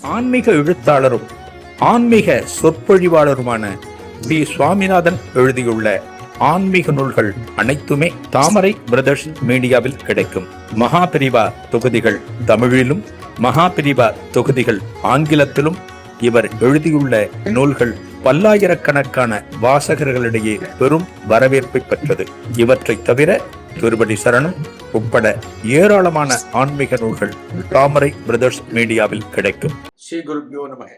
ஆன்மீக எழுத்தாளரும் ஆன்மீக சொற்பொழிவாளருமான டி சுவாமிநாதன் எழுதியுள்ள ஆன்மீக நூல்கள் அனைத்துமே தாமரை பிரதர்ஸ் மீடியாவில் கிடைக்கும். மகாபிரிவா தொகுதிகள் தமிழிலும், மகாபிரிவா தொகுதிகள் ஆங்கிலத்திலும் இவர் எழுதியுள்ள நூல்கள் பல்லாயிரக்கணக்கான வாசகர்களிடையே பெரும் வரவேற்பை பெற்றது. இவற்றை தவிர திருப்பதி சரணம் உட்பட ஏராளமான ஆன்மீக நூல்கள் தாமரை பிரதர்ஸ் மீடியாவில் கிடைக்கும். ஸ்ரீ குருப்யோ நமக.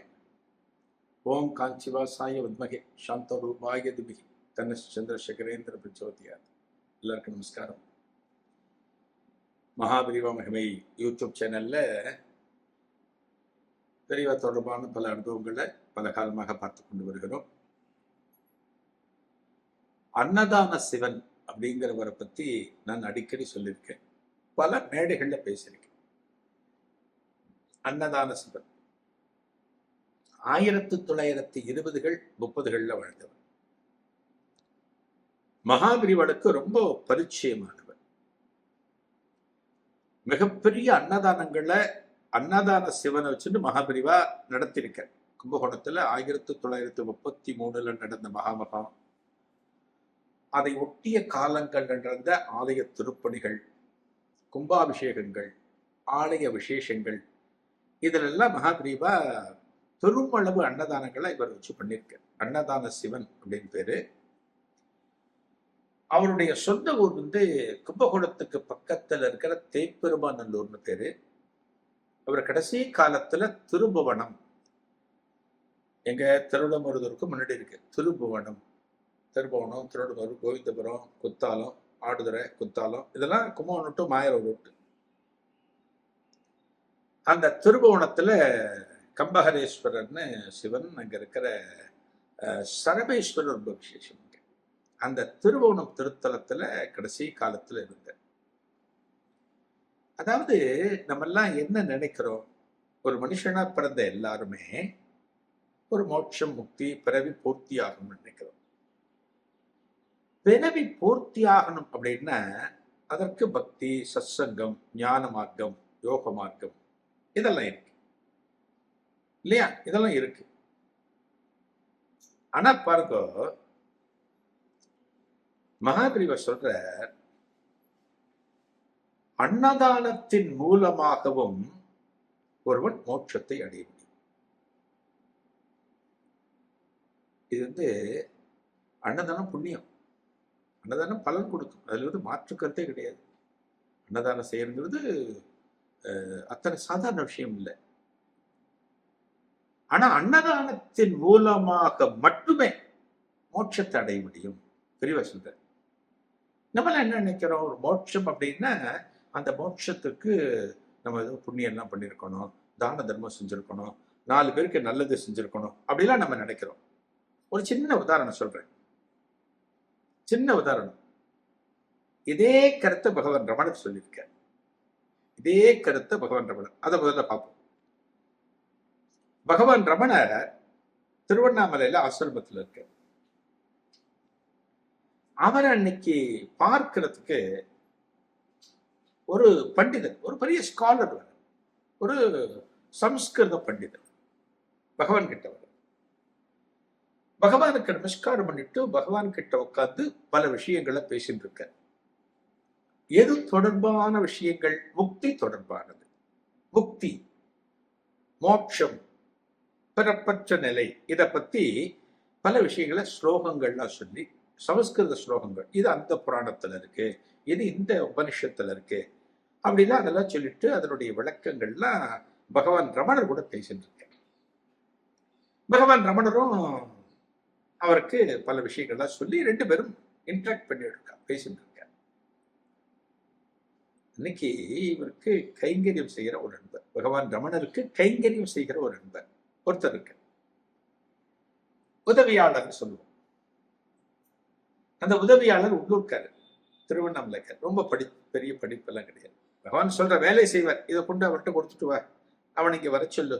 ஓம் காஞ்சிவாசாய வித்மகே சாந்தரூபாய திமிகி தனுஷ் சந்திரசேகரேந்திர பிரச்சோதியார். எல்லாருக்கும் நமஸ்காரம். மகாபிரிவா மகிமை யூடியூப் சேனல்ல பெரியவா தொடர்பான பல அனுபவங்களை பல காலமாக பார்த்து கொண்டு வருகிறோம். அன்னதான சிவன் அப்படிங்கிறவரை பத்தி நான் அடிக்கடி சொல்லியிருக்கேன், பல மேடைகள்ல பேசியிருக்கேன். அன்னதான சிவன் 1920கள் 30களில் வாழ்ந்தவர். மகாபிரிவனுக்கு ரொம்ப பரிச்சயமானவர். மிகப்பெரிய அன்னதான சிவனை வச்சுட்டு மகாபிரிவா நடத்தியிருக்க. கும்பகோணத்துல 1933 நடந்த மகாமகம், அதை ஒட்டிய காலங்கள் நடந்த ஆலய திருப்பணிகள், கும்பாபிஷேகங்கள், ஆலய விசேஷங்கள், இதிலெல்லாம் மகாபிரிவா பெருமளவு அன்னதானங்களை இவர் வச்சு பண்ணியிருக்க. அன்னதான சிவன் அப்படின்னு பேரு. அவருடைய சொந்த ஊர் கும்பகோணத்துக்கு பக்கத்துல இருக்கிற தேப்பெருமாநல்லூர்னு பேரு. அவர் கடைசி காலத்துல திருபுவனம், எங்க திருடமருதூருக்கு முன்னாடி இருக்கு திருபுவனம், திருடமருது, கோவிந்தபுரம், குத்தாலம், ஆடுதுறை, குத்தாலம், இதெல்லாம் கும்பகோணம் டு மாயர் ரூட்டு. அந்த திருபுவனத்துல கம்பஹரேஸ்வரர்னு சிவன், அங்க இருக்கிற சரபேஸ்வரர் ரொம்ப விசேஷம். அந்த திருவோணம் திருத்தலத்துல கடைசி காலத்துல இருந்த. அதாவது நம்ம எல்லாம் என்ன நினைக்கிறோம், ஒரு மனுஷனா பிறந்த எல்லாருமே ஒரு மோட்சம், முக்தி, பிறவி பூர்த்தி ஆகணும்னு நினைக்கிறோம். பிறவி பூர்த்தி ஆகணும் அப்படின்னா அதற்கு பக்தி, சத்சங்கம், ஞான மார்க்கம், யோக மார்க்கம் இதெல்லாம் இருக்கு இல்லையா? இதெல்லாம் இருக்கு. ஆனா பாருங்க, மகாபிரிவா சொல்ற அன்னதானத்தின் மூலமாகவும் ஒருவன் மோட்சத்தை அடைய முடியும். இது அன்னதானம் புண்ணியம், அன்னதானம் பலன் கொடுக்கும், அதுல மாற்று கருத்தே கிடையாது. அன்னதானம் செய்யறது அத்தனை சாதாரண விஷயம் இல்லை. ஆனா அன்னதானத்தின் மூலமாக மட்டுமே மோட்சத்தை அடைய முடியும். பெரியவா சொல்ற. நம்மள என்ன நினைக்கிறோம், ஒரு மோட்சம் அப்படின்னா அந்த மோட்சத்துக்கு நம்ம ஏதோ புண்ணியம் எல்லாம் பண்ணியிருக்கணும், தான தர்மம் செஞ்சிருக்கணும், 4 பேருக்கு நல்லது செஞ்சிருக்கணும், அப்படிலாம் நம்ம நினைக்கிறோம். ஒரு சின்ன உதாரணம் சொல்றேன், சின்ன உதாரணம். இதே கருத்தை பகவான் ரமணர் சொல்லியிருக்க. இதே கருத்தை பகவான் ரமணர், அதை முதல்ல பார்ப்போம். பகவான் ரமணர் திருவண்ணாமலையில ஆசிரமத்தில் இருக்க. அவரை அன்னைக்கு பார்க்கிறதுக்கு ஒரு பண்டிதர், ஒரு பெரிய ஸ்காலர், ஒரு சம்ஸ்கிருத பண்டிதர் பகவான் கிட்ட வர. பகவானுக்கு நமஸ்காரம் பண்ணிட்டு பகவான் கிட்ட உட்கார்ந்து பல விஷயங்களை பேசிட்டு இருக்க. எது தொடர்பான விஷயங்கள்? முக்தி தொடர்பானது. முக்தி, மோட்சம், பிறப்பற்ற நிலை, இதை பத்தி பல விஷயங்களை ஸ்லோகங்கள்லாம் சொல்லி, சமஸ்கிருத ஸ்லோகங்கள், இது அந்த புராணத்துல இருக்கு, இது இந்த உபனிஷத்துல இருக்கு அப்படின்னா அதெல்லாம் சொல்லிட்டு அதனுடைய விளக்கங்கள்லாம் பகவான் ரமணர் கூட பேசிட்டு இருக்க. பகவான் ரமணரும் அவருக்கு பல விஷயங்கள்லாம் சொல்லி 2 பேரும் இன்ட்ராக்ட் பண்ணிட்டு இருக்கா, பேசிட்டு இருக்க. இன்னைக்கு இவருக்கு கைங்கரியம் செய்கிற ஒரு நண்பர், பகவான் ரமணருக்கு கைங்கரியம் செய்கிற ஒரு நண்பர் ஒருத்தர் இருக்கு, உதவியாளர் சொல்லுவோம். அந்த உதவியாளர் உள்ளூர்காரர், திருவண்ணாமலைக்கார், ரொம்ப பெரிய படிப்பெல்லாம் கிடையாது. பகவான் சொல்ற வேலை செய்வார், இதை கொண்டு அவர்கிட்ட கொடுத்துட்டு வா, அவன் இங்க வர சொல்லு,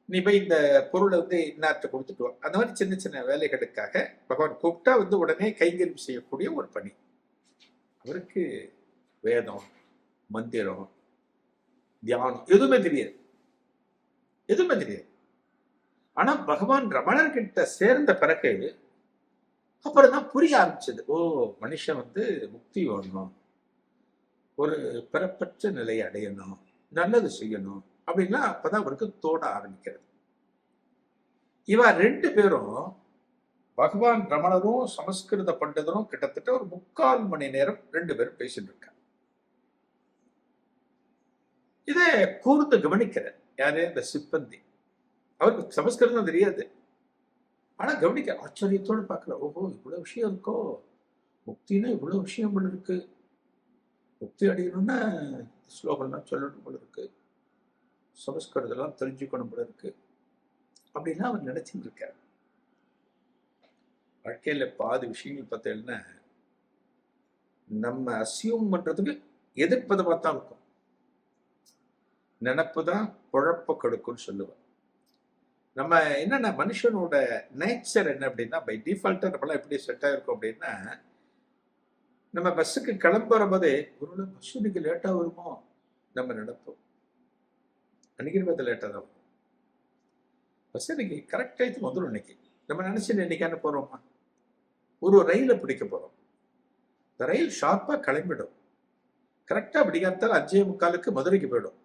நீ போய் இந்த பொருளை இன்னார்ட்ட கொடுத்துட்டு வா. அந்த மாதிரி சின்ன சின்ன வேலைகளுக்காக பகவான் கூப்பிட்டா உடனே கைங்கரியம் செய்யக்கூடிய ஒரு பணி. அவருக்கு வேதம், மந்திரம், தியானம் எதுவுமே தெரியாது. எதுவுமே தெரியாது. ஆனா பகவான் ரமணர் கிட்ட சேர்ந்த பிறகு அப்புறம் தான் புரிய ஆரம்பிச்சது. ஓ, மனுஷன் முக்தி வேணும், ஒரு பிறப்பற்ற நிலையை அடையணும், நல்லது செய்யணும் அப்படின்னா அப்பதான் அவருக்கு தோட ஆரம்பிக்கிறது. இவ ரெண்டு பேரும், பகவான் ரமணரும் சமஸ்கிருத பண்டிதரும் கிட்டத்தட்ட ஒரு 3/4 மணி நேரம் ரெண்டு பேரும் பேசிட்டு இருக்காங்க. இதை கூர்ந்து கவனிக்கிற யாரு, இந்த சிப்பந்தி. அவருக்கு சமஸ்கிருதம் தெரியாது, ஆனா கவனிக்க ஆச்சரியத்தோடு பார்க்கல. ஓஹோ, இவ்வளவு விஷயம் இருக்கோ, முக்தினா இவ்வளவு விஷயம் போல இருக்கு, முக்தி அடையணும்னா ஸ்லோகம்லாம் சொல்லணும் போல இருக்கு, சமஸ்கிருதெல்லாம் தெரிஞ்சுக்கணும் போல இருக்கு அப்படின்னா அவர் நினைச்சுட்டு இருக்காரு. வாழ்க்கையில பாதி விஷயங்கள் பார்த்தீங்கன்னா நம்ம அசியூம் பண்றதுக்கு எதிர்ப்பதமா தான் இருக்கும். நினப்புதான் குழப்ப கொடுக்கும்னு சொல்லுவேன். நம்ம என்னன்னா, மனுஷனோட நேச்சர் என்ன அப்படின்னா, பை டிஃபால்ட்டா நம்மளாம் எப்படி செட் ஆயிருக்கும் அப்படின்னா, நம்ம பஸ்ஸுக்கு கிளம்புற போதே ஒரு பஸ் இன்னைக்கு லேட்டா வருமோ நம்ம நினைப்போம். அன்னைக்கு பார்த்து லேட்டா தான் வரும். பஸ் இன்னைக்கு கரெக்ட் டைத்துக்கு வந்துடும். இன்னைக்கு நம்ம நினைச்சு இன்னைக்கான போறோமா, ஒரு ரயிலை பிடிக்க போறோம், இந்த ரயில் ஷார்ப்பா கிளம்பிடும், கரெக்டா பிடிக்காத்தால் 5:45 மதுரைக்கு போயிடும்,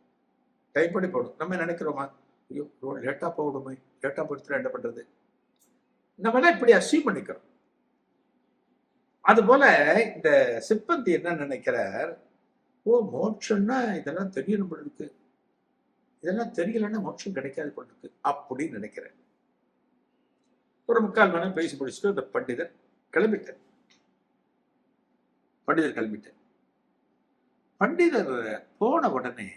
டைப் பண்ணி போடும். நம்ம நினைக்கிறோமா, ஐயோ லேட்டா போகணுமே, லேட்டா போயிடுத்து என்ன பண்றது, நம்ம எல்லாம் இப்படி அசீவ் பண்ணிக்கிறோம். அது போல இந்த சிப்பந்தி என்ன நினைக்கிறார், ஓ மோட்சம்னா இதெல்லாம் தெரியணும் போல இருக்கு, இதெல்லாம் தெரியலன்னா மோட்சம் கிடைக்காது போல இருக்கு அப்படின்னு நினைக்கிறேன். ஒரு 3/4 மணி நேரம் பேசி முடிச்சுட்டு அந்த பண்டிதர் கிளம்பிட்டார். பண்டிதர் போன உடனே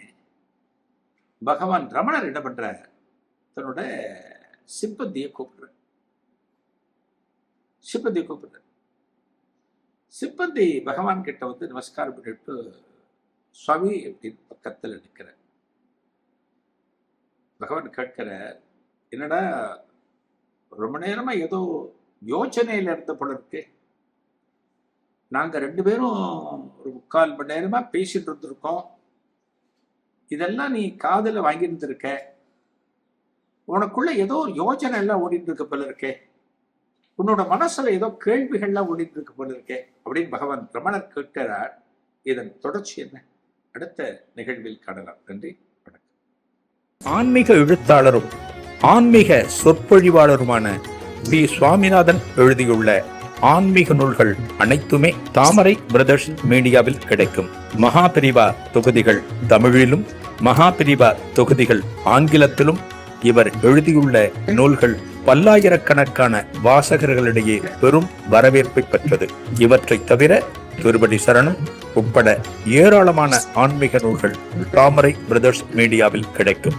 பகவான் ரமணர் என்ன பண்ற, தன்னோட சிப்பந்தியை கூப்பிடுற. சிப்பந்தி பகவான் கிட்ட நமஸ்காரம் பண்ணிட்டு, சுவாமி அப்படின்னு பக்கத்துல நிற்கிற. பகவான் கேட்கிற, என்னடா ரொம்ப நேரமா ஏதோ யோசனையில இருந்த போல இருக்கு, நாங்க 2 பேரும் ஒரு 3/4 மணி நேரமா பேசிட்டு இருந்திருக்கோம், இதெல்லாம் நீ காதுல வாங்கிட்டு இருக்க, உனக்குள்ள ஏதோ ஒரு யோசனை எல்லாம் ஓடிட்டு இருக்க போல இருக்கே, உன்னோட மனசுல ஏதோ கேள்விகள்லாம் ஓடிட்டு இருக்கு போல இருக்கே அப்படின்னு பகவான் ரமணர் கேட்கிறார். இதன் தொடர்ச்சி என்ன, அடுத்த நிகழ்வில் காணலாம். நன்றி, வணக்கம். ஆன்மீக எழுத்தாளரும் ஆன்மீக சொற்பொழிவாளருமான பி. சுவாமிநாதன் எழுதியுள்ள ஆன்மீக நூல்கள் அனைத்துமே தாமரை பிரதர்ஸ் மீடியாவில் கிடைக்கும். மகாபிரிவா தொகுதிகள் தமிழிலும், மகாபிரிவா தொகுதிகள் ஆங்கிலத்திலும் இவர் எழுதியுள்ள நூல்கள் பல்லாயிரக்கணக்கான வாசகர்களிடையே பெரும் வரவேற்பை பெற்றது. இவற்றை தவிர திருப்படி சரணம் உட்பட ஏராளமான ஆன்மீக நூல்கள் தாமரை பிரதர்ஸ் மீடியாவில் கிடைக்கும்.